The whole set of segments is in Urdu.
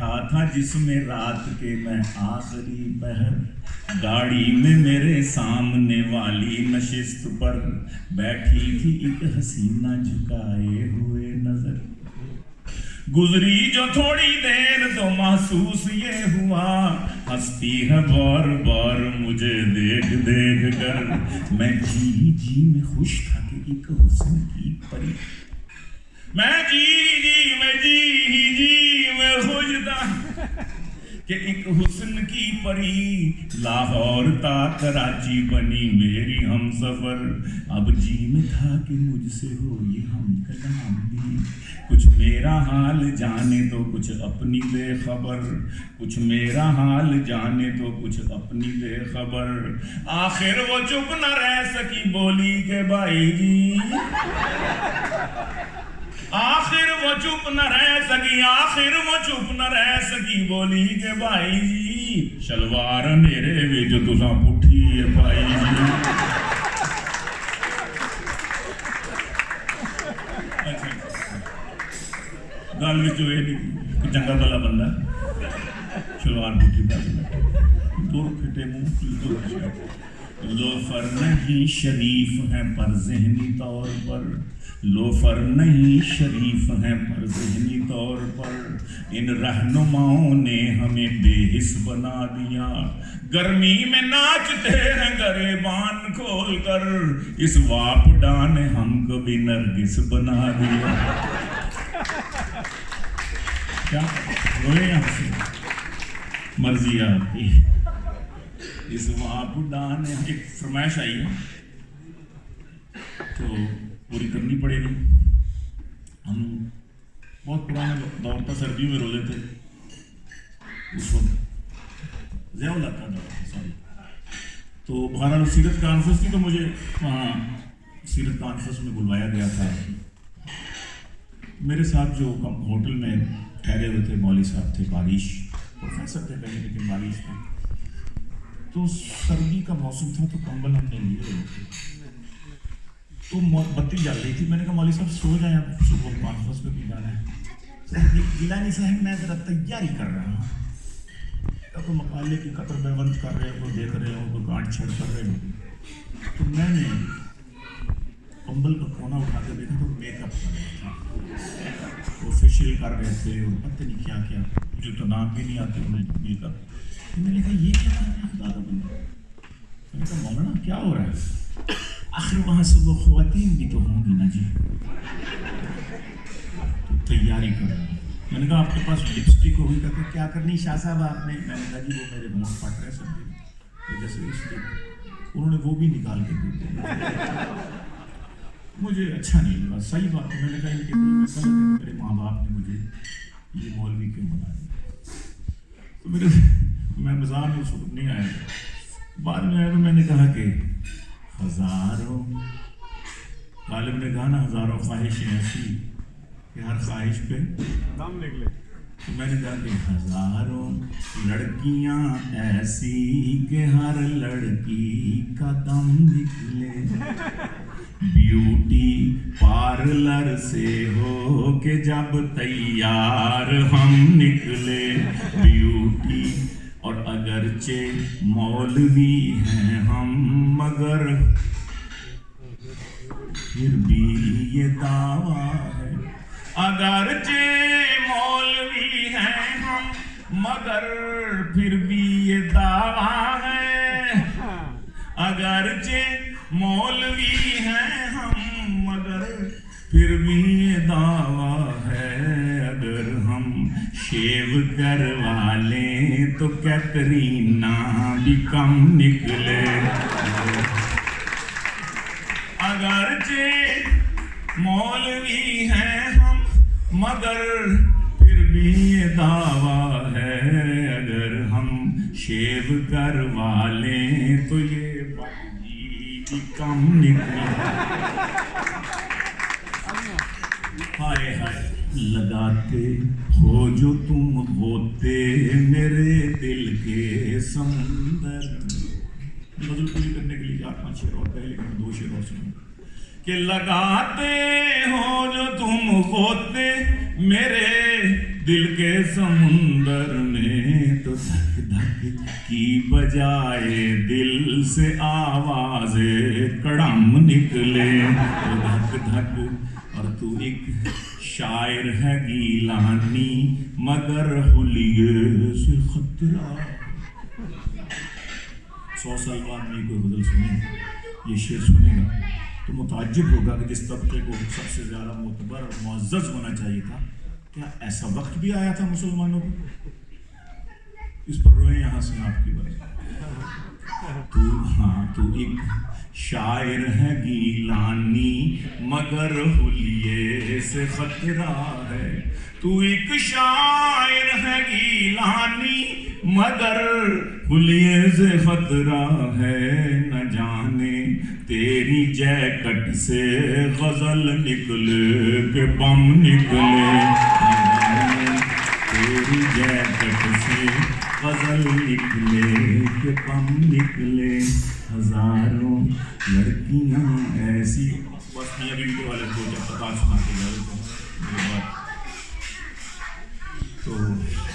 بیٹھا تھا جس میں رات کے میں آخری پہر، گاڑی میں میرے سامنے والی نشست پر بیٹھی تھی ایک حسینہ جھکائے ہوئے نظر، گزری جو تھوڑی دیر تو محسوس یہ ہوا ہنستی ہے بار بار مجھے دیکھ دیکھ کر، میں جی میں خوش تھا کہ ایک حسن کی پری، میں میں خوش تھا کہ ایک حسن کی پری، لاہور تا کراچی بنی میری ہم سفر، اب جی میں تھا کہ مجھ سے ہو یہ ہم کلام بھی، کچھ میرا حال جانے تو کچھ اپنی بے خبر، کچھ میرا حال جانے تو کچھ اپنی بے خبر، آخر وہ چپ نہ رہ سکی بولی کہ بھائی جی، آخر وہ چپ نہ رہ سکی بولی کہ بھائی جی، شلوار میرے وچ تساں پٹھی ہے بھائی جی۔ گل وچ یہ نہیں چنگا بھلا بندہ شلوار پٹھی پائی، دور پھٹے منہ کی تو لوفر نہیں شریف ہیں پر ذہنی طور پر، لوفر نہیں شریف ہیں پر ذہنی طور پر، ان رہنماؤں نے ہمیں بے حس بنا دیا، گرمی میں ناچتے ہیں گریبان کھول کر، اس واپڈا نے ہم کو بھی نرگس بنا دیا۔ کیا روئے یہاں سے مرضی آپ کی، اس واپڈا نے ایک فرمائش آئی ہے تو پوری کرنی پڑے گی۔ ہم بہت پرانے دور تھا، سردیوں میں روزے تھے، اس وقت ضیاء اللہ کا دور تھا سوری، تو بہرحال سیرت کانفرنس تھی تو مجھے وہاں سیرت کانفرنس میں بلوایا گیا تھا۔ میرے ساتھ جو ہوٹل میں ٹھہرے ہوئے تھے مولوی صاحب تھے، بارش پروفیسر تھے پہلے لیکن بارش تھے، تو سردی کا موسم تھا تو کمبل ہم نے لیے ہوئے تھے، تو بتی جل رہی تھی، میں نے کہا مولوی صاحب سو جائیں، اب صبح کانفرنس پہ بھی جانا ہے۔ گیلانی صاحب میں ذرا تیاری کر رہا ہوں، کوئی مقالے کی قطر بند کر رہے ہو، کوئی دیکھ رہے ہو، کوئی گانٹ چھڑ کر رہے ہو، تو میں نے کمبل کا کونا اٹھا کے دیکھا تو میک اپ کر رہا تھا، وہ فیشیل کر رہے تھے اور پتہ نہیں کیا کیا، مجھے تو نام بھی نہیں آتے انہیں میک اپ۔ میں نے کہا یہ کیا کر رہے ہیں خدا کا بندہ، میں نے کہا مولانا کیا ہو رہا ہے؟ آخر وہاں سے وہ خواتین بھی تو ہوں گی نا جی، تو تیاری کر رہا ہوں۔ میں نے کہا آپ کے پاس لپسٹک ہوگی، کہتے کیا کرنی شاہ صاحب آپ نے؟ میں نے کہا جی وہ میرے منہ پھٹ رہے سب وجہ سے اس لیے، انہوں نے وہ بھی نکال کے دے دیا، مجھے اچھا نہیں لگا، صحیح بات ہے، میں نے کہا ان کے دل میں غلط ہے، میرے ماں باپ نے مجھے یہ مولوی کیوں بنا دیا، تو میں مزاح میں اس وقت نہیں آیا، بعد میں آیا تو میں نے کہا کہ ہزاروں، غالب نے کہا نا ہزاروں خواہشیں ایسی کہ ہر خواہش پہ دم نکلے، تو میں نے کہا کہ ہزاروں لڑکیاں ایسی کہ ہر لڑکی کا دم نکلے، بیوٹی پارلر سے ہو کہ جب تیار ہم نکلے، بیوٹی اور اگرچہ مولوی ہیں ہم مگر پھر بھی یہ دعویٰ ہے، اگرچہ مولوی ہیں ہم مگر پھر بھی یہ دعویٰ ہے، اگرچہ مولوی ہیں ہم مگر پھر بھی یہ دعویٰ ہے، اگر ہم شیو کروا لیں تو کیٹرینہ بھی کم نکلے، اگرچہ مولوی ہیں ہم مگر پھر بھی یہ دعویٰ ہے، اگر ہم شیو کروا لیں تو یہ بندی بھی کم نکلے۔ ہائے ہائے لگاتے ہو جو تم غوطے میرے دل کے سمندر، غزل پوری کرنے کے لیے 4-5 شعر اور پہلے لیکن 2 شعر اور سنوں کہ لگاتے ہو جو تم غوطے میرے دل کے سمندر میں تو دھک دھک کی بجائے دل سے آواز کڑم نکلے تو دھک دھک. اور تو ایک شاعر ہے گیلانی مگر حلیے سے خطرہ. 100 سال بعد میں کوئی غزل سنے گا, یہ شعر سنے گا تو متعجب ہوگا کہ جس طبقے کو سب سے زیادہ معتبر اور معزز ہونا چاہیے تھا, کیا ایسا وقت بھی آیا تھا مسلمانوں کو؟ اس پر روئیں یہاں سے آپ کی وجہ. تو ایک شاعر ہے گیلانی مگر حلیے سے خطرہ ہے. تو ایک شاعر ہے گیلانی مگر حلیے سے خطرہ ہے. نہ جانے تیری جیکٹ سے غزل نکلے کہ بم نکلے. تیری جیکٹ سے غزل نکلے کہ بم نکلے. ہزاروں لڑکیاں ایسی. بس میاں بیوی کے والے کو جب تک سنا کے جائے تو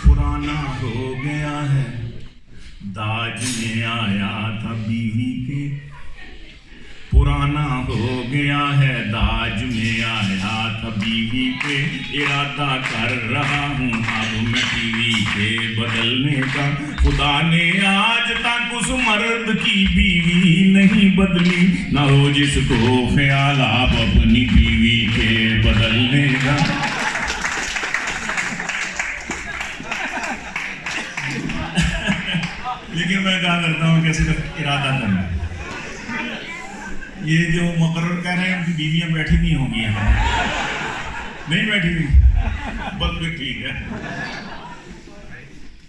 پرانا ہو گیا ہے داج میں آیا تھا بیوی کے. پرانا ہو گیا ہے داج میں آیا تھا بیوی کے. ارادہ کر رہا ہوں اب میں بیوی کے بدلنے کا. خدا نے آج تک اس مرد کی بیوی نہیں بدلی. نہ ہو جس کو خیال آپ اپنی بیوی کے بدلنے کا. لیکن میں کہا کرتا ہوں کہ صرف ارادہ کرنا. یہ جو مقرر کہہ رہے ہیں ان کی بیویاں بیٹھی نہیں ہوں گی یہاں, نہیں بیٹھی ہوئی, بس پھر ٹھیک ہے.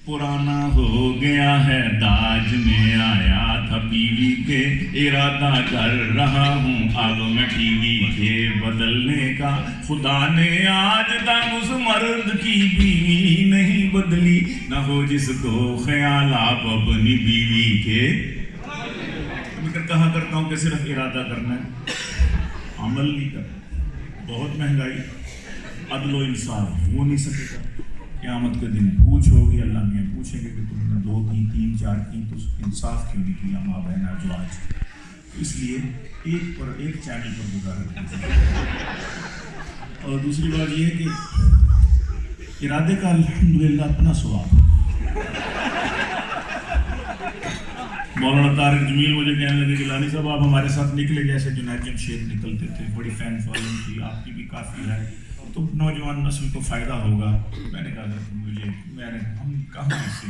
پرانا ہو گیا ہے داج میں آیا تھا بیوی کے. ارادہ کر رہا ہوں اب میں بیوی کے بدلنے کا. خدا نے آج تک اس مرد کی بیوی نہیں بدلی. نہ ہو جس کو خیال آپ اپنی بیوی کے. کہا کرتا ہوں کہ صرف ارادہ کرنا ہے, عمل نہیں کرنا. بہت مہنگائی, عدل و انصاف ہو نہیں سکے گا. قیامت کے دن پوچھ ہوگی, اللہ میاں پوچھیں گے کہ تم نے 2 کی 3 4 کی تو انصاف کیوں نہیں کیا ماں بہن ازواج. اس لیے ایک چینل پر گزارا کیجیے. اور دوسری بات یہ ہے کہ ارادے کا الحمدللہ اپنا ثواب. مولانا طارق جمیل مجھے کہنے لگے کہ لانی صاحب آپ ہمارے ساتھ نکلے جیسے جنید جمشید نکلتے تھے. بڑی فین فالوئنگ تھی, آپ کی بھی کافی ہے, تو نوجوان نسل کو فائدہ ہوگا. میں نے کہا ہم کہاں سے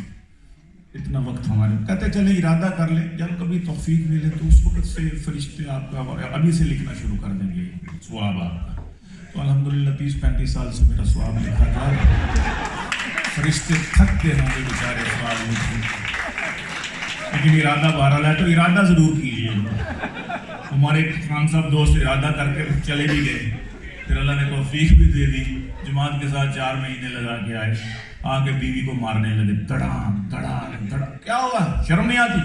اتنا وقت ہمارے. کہتے چلے ارادہ کر لیں, جب کبھی توفیق ملے تو اس وقت سے فرشتے آپ کا ابھی سے لکھنا شروع کر دیں گے ثواب آپ کا. تو الحمدللہ 30-35 سال سے میرا ثواب لکھا جا رہا ہے. فرشتے تھکتے ہوں گے بیچارے ثواب لکھتے, لیکن ارادہ بہرحال ہے. تو ارادہ ضرور کیجیے. ہمارے خان صاحب دوست ارادہ کر کے چلے بھی گئے, پھر اللہ نے توفیق بھی دے دی. جماعت کے ساتھ 4 مہینے لگا کے آئے, آ کے بیوی کو مارنے لگے. دڑام دڑام دڑام. کیا ہوا, شرم نہیں آتی؟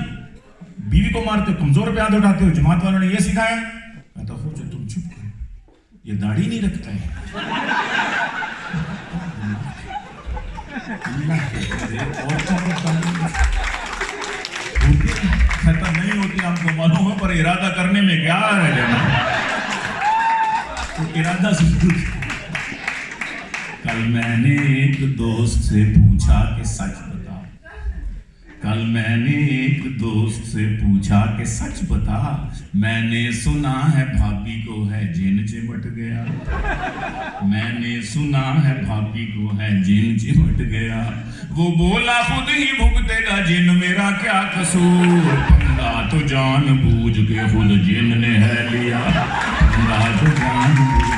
بیوی کو مارتے ہو, کمزور پہ ہاتھ اٹھاتے ہو. جماعت والوں نے یہ سکھایا. کہتا ہو جو تم چپ کرو, یہ داڑھی نہیں رکھتا ہے. کہتا نہیں ہوتی آپ کو معلوم ہے, پر ارادہ کرنے میں کیا ہے جانا. تو ارادہ ضرور. کل میں نے ایک دوست سے پوچھا کہ سچ بتا. کل میں نے ایک دوست سے پوچھا کہ سچ بتا, میں نے سنا ہے بھابھی کو ہے جن چمٹ گیا. میں نے سنا ہے بھابھی کو ہے جن چمٹ گیا. وہ بولا خود ہی بھگتے گا جن, میرا کیا قصور. پنگا تو جان بوجھ کے خود جن نے ہے لیا. پنگا تو جان بوجھ.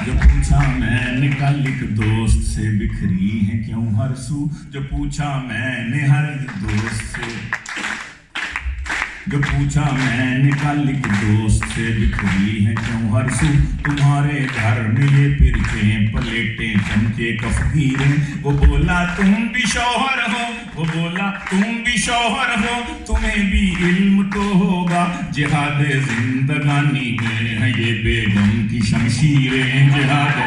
جو پوچھا میں نے کل ایک دوست سے بکھری ہیں کیوں ہر سو. جو پوچھا میں نے ہر دوست سے جو پوچھا میں نے کل کہ دوست سے بکھری ہیں کیوں ہر سو تمہارے گھر میں یہ پرچیں پلیٹیں چمچے کفگیریں وہ بولا تم بھی شوہر ہو وہ بولا تم بھی شوہر ہو تمہیں بھی علم تو ہوگا جہاد زندگانی میں ہے یہ بیگم کی شمشیریں جہاد